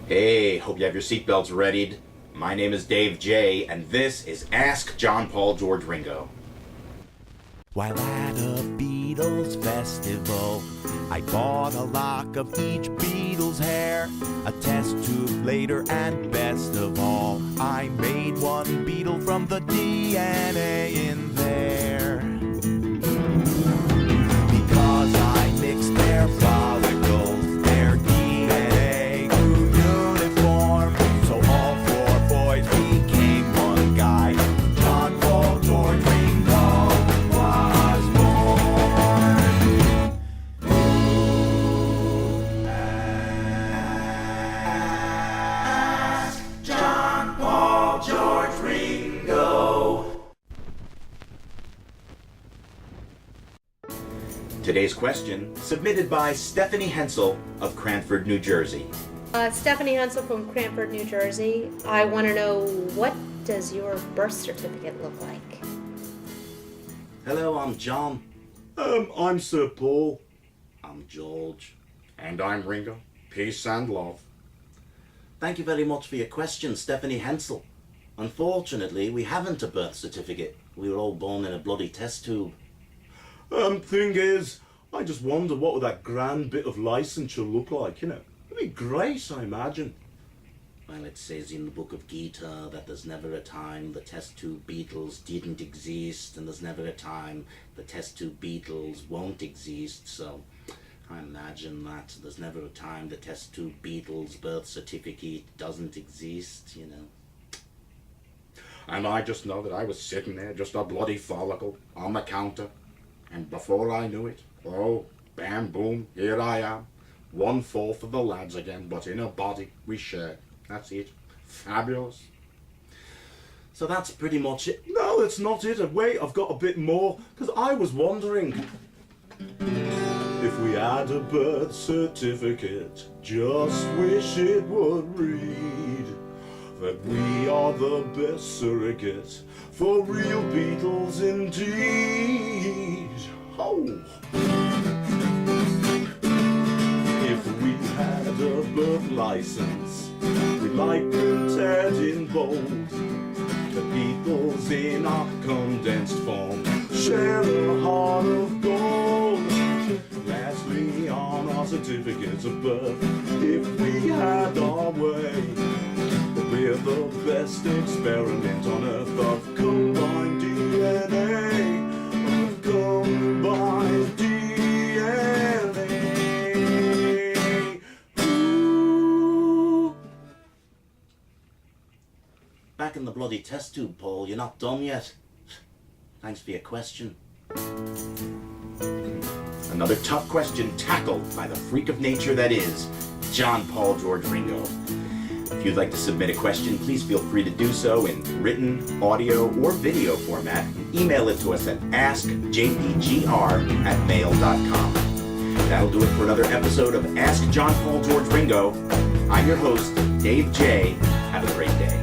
Hey, hope you have your seatbelts readied. My name is Dave J, and this is Ask John Paul George Ringo. While at a Beatles festival, I bought a lock of each Beatles hair, a test tube later, and best of all, I made one Beatle from the DNA in there. Because I mixed their follicles, their DNA grew uniform, so all four boys became one guy. John Paul George Ringo was born. Ask John Paul George Ringo. Today's question, submitted by Stephanie Hensel of Cranford, New Jersey. Stephanie Hensel from Cranford, New Jersey. I want to know, what does your birth certificate look like? Hello, I'm John. I'm Sir Paul. I'm George. And I'm Ringo. Peace and love. Thank you very much for your question, Stephanie Hensel. Unfortunately, we haven't a birth certificate. We were all born in a bloody test tube. Thing is, I just wonder what would that grand bit of licensure look like, you know. It'd be great, I imagine. Well, it says in the book of Gita that there's never a time the test tube Beatles didn't exist, and there's never a time the test tube Beatles won't exist, so I imagine that there's never a time the test tube Beatles birth certificate doesn't exist, you know. And I just know that I was sitting there, just a bloody follicle, on the counter. And before I knew it, oh, bam, boom, here I am. 1/4 of the lads again, but in a body we share. That's it. Fabulous. So that's pretty much it. No, that's not it. Wait, I've got a bit more. Because I was wondering, if we had a birth certificate, just wish it would read that we are the best surrogate for real Beatles indeed. Oh! If we had a birth license, we'd like printed in bold the Beatles in our condensed form share a heart of gold. Lastly, on our certificates of birth, if we had our way, we're the best experiment on earth of combined DNA. Of combined DNA. Ooh. Back in the bloody test tube, Paul. You're not done yet. Thanks for your question. Another tough question tackled by the freak of nature that is John Paul George Ringo. If you'd like to submit a question, please feel free to do so in written, audio, or video format. Email it to us at askjpgr@mail.com. That'll do it for another episode of Ask John Paul George Ringo. I'm your host, Dave J. Have a great day.